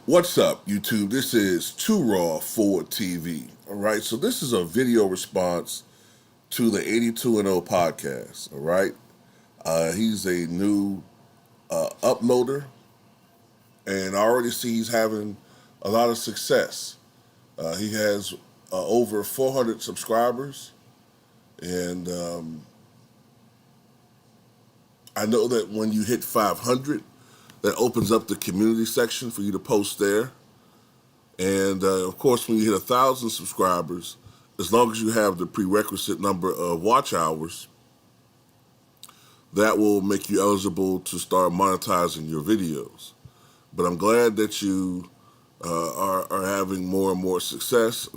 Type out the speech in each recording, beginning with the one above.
What's up, YouTube? This is Too Raw Forward TV. All right, so this is a video response to the 82 and 0 podcast. All right, he's a new uploader, and I already see he's having a lot of success. He has over 400 subscribers, and I know that when you hit 500, that opens up the community section for you to post there. And of course, when you hit 1,000 subscribers, as long as you have the prerequisite number of watch hours, that will make you eligible to start monetizing your videos. But I'm glad that you are having more and more success.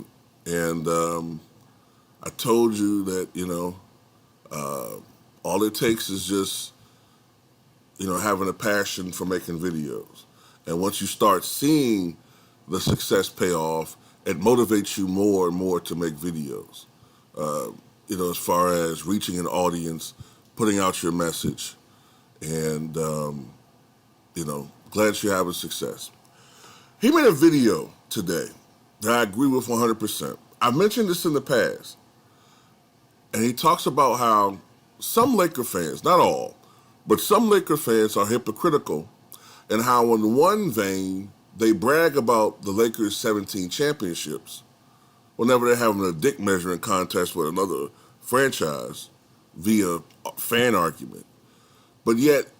And I told you that, all it takes is just, having a passion for making videos. And once you start seeing the success pay off, it motivates you more and more to make videos. As far as reaching an audience, putting out your message, and, glad you're having success. He made a video today that I agree with 100%. I've mentioned this in the past, and he talks about how some Laker fans, not all, but some Laker fans are hypocritical, and how in one vein, they brag about the Lakers' 17 championships whenever they're having a dick measuring contest with another franchise via fan argument. But yet,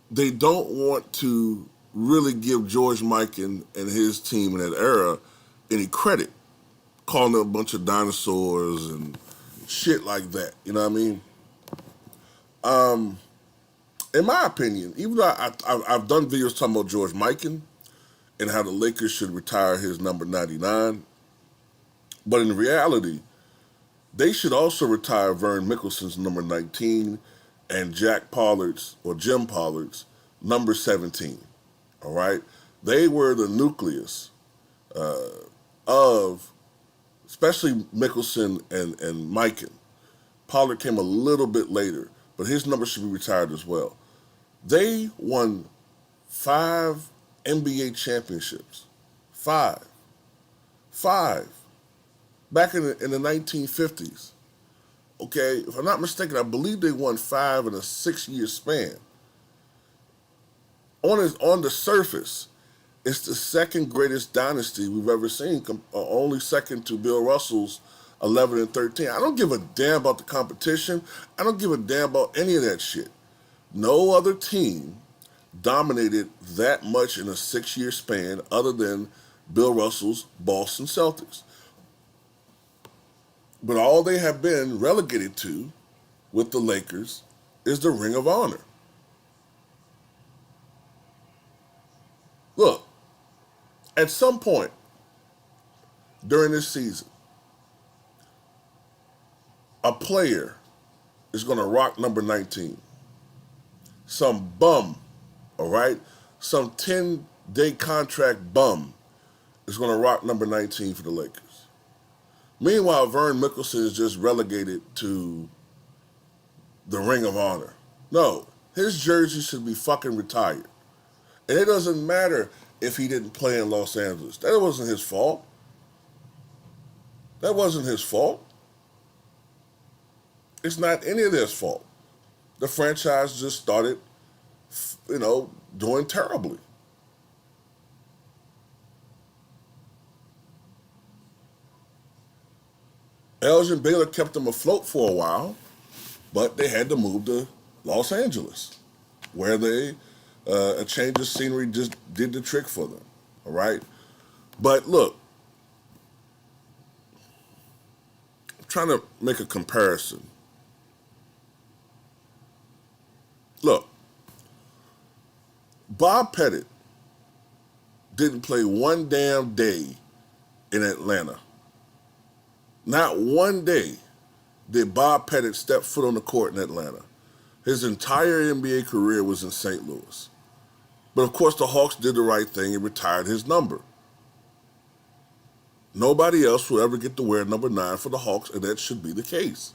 they don't want to really give George Mikan and his team in that era any credit, calling them a bunch of dinosaurs and shit like that. You know what I mean? In my opinion, even though I've done videos talking about George Mikan and how the Lakers should retire his number 99, but in reality, they should also retire Vern Mickelson's number 19 and Jim Pollard's number 17. All right? They were the nucleus of, especially Mickelson and Mikan. Pollard came a little bit later, but his number should be retired as well. They won 5 NBA championships. 5. Back in the 1950s. Okay, if I'm not mistaken, I believe they won 5 in a 6-year span. On the surface, it's the second greatest dynasty we've ever seen, only second to Bill Russell's 11 and 13. I don't give a damn about the competition. I don't give a damn about any of that shit. No other team dominated that much in a 6-year span other than Bill Russell's Boston Celtics. But all they have been relegated to with the Lakers is the Ring of Honor. Look, at some point during this season, a player is going to rock number 19. Some bum, all right? Some 10-day contract bum is going to rock number 19 for the Lakers. Meanwhile, Vern Mickelson is just relegated to the Ring of Honor. No, his jersey should be fucking retired. And it doesn't matter if he didn't play in Los Angeles. That wasn't his fault. That wasn't his fault. It's not any of their fault. The franchise just started, doing terribly. Elgin Baylor kept them afloat for a while, but they had to move to Los Angeles, where a change of scenery just did the trick for them, all right? But look, I'm trying to make a comparison. Look, Bob Pettit didn't play one damn day in Atlanta. Not one day did Bob Pettit step foot on the court in Atlanta. His entire NBA career was in St. Louis. But of course, the Hawks did the right thing and retired his number. Nobody else will ever get to wear number 9 for the Hawks, and that should be the case.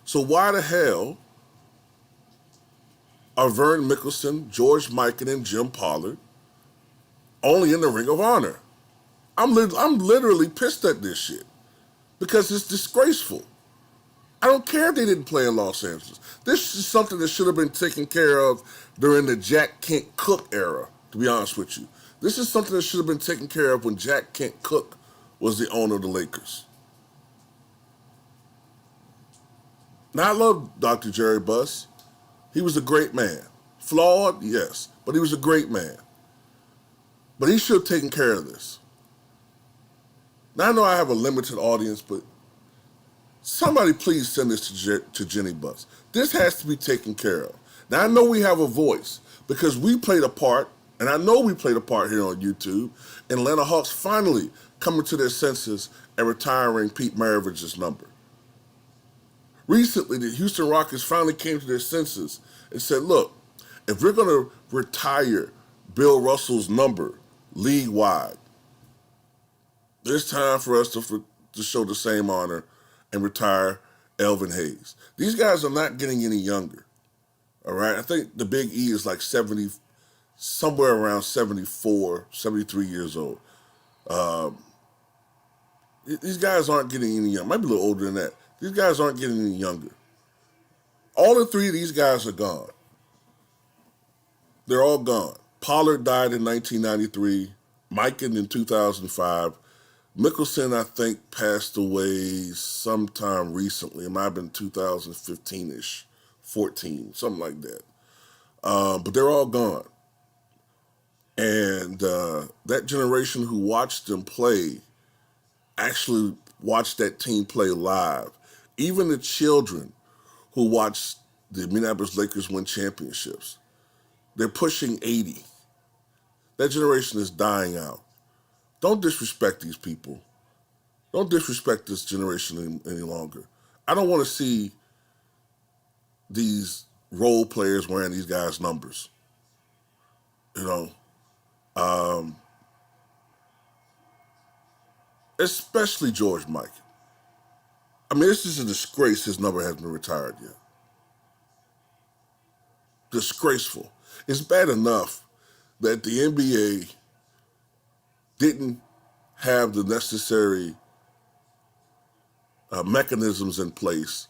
So why the hell are Vern Mickelson, George Mikan, and Jim Pollard only in the Ring of Honor. I'm literally pissed at this shit because it's disgraceful. I don't care if they didn't play in Los Angeles. This is something that should have been taken care of during the Jack Kent Cook era, to be honest with you. This is something that should have been taken care of when Jack Kent Cook was the owner of the Lakers. Now, I love Dr. Jerry Buss. He was a great man. Flawed, yes, but he was a great man. But he should have taken care of this. Now, I know I have a limited audience, but somebody please send this to Jenny Buss. This has to be taken care of. Now, I know we have a voice because we played a part, and I know we played a part here on YouTube, in Atlanta Hawks finally coming to their senses and retiring Pete Maravich's number. Recently, the Houston Rockets finally came to their senses and said, look, if we're going to retire Bill Russell's number league-wide, it's time for us to show the same honor and retire Elvin Hayes. These guys are not getting any younger, all right? I think the Big E is like 70, somewhere around 74, 73 years old. These guys aren't getting any younger. Might be a little older than that. These guys aren't getting any younger. All the three of these guys are gone. They're all gone. Pollard died in 1993, Mikan in 2005. Mickelson, I think, passed away sometime recently. It might have been 2015-ish, 14, something like that. But they're all gone. And that generation who watched them play actually watched that team play live. Even the children who watched the Minneapolis Lakers win championships, they're pushing 80. That generation is dying out. Don't disrespect these people. Don't disrespect this generation any longer. I don't want to see these role players wearing these guys' numbers. You know, especially George Mikan. I mean, this is a disgrace his number hasn't been retired yet. Disgraceful. It's bad enough that the NBA didn't have the necessary mechanisms in place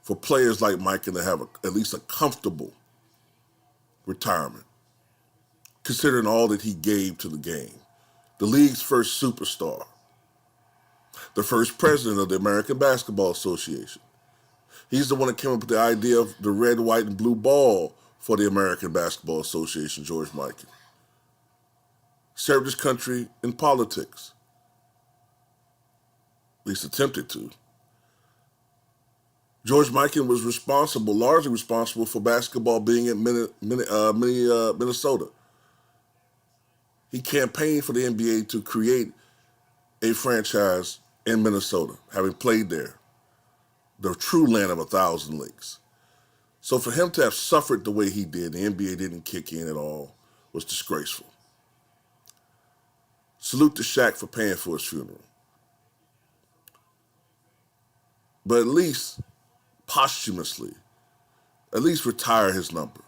for players like Mikan to have at least a comfortable retirement, considering all that he gave to the game. The league's first superstar, the first president of the American Basketball Association. He's the one that came up with the idea of the red, white, and blue ball for the American Basketball Association, George Mikan. Served his country in politics, at least attempted to. George Mikan was largely responsible for basketball being in Minnesota. He campaigned for the NBA to create a franchise in Minnesota, having played there, the true land of 1,000 lakes. So for him to have suffered the way he did, the NBA didn't kick in at all, was disgraceful. Salute to Shaq for paying for his funeral. But at least, posthumously, at least retire his number.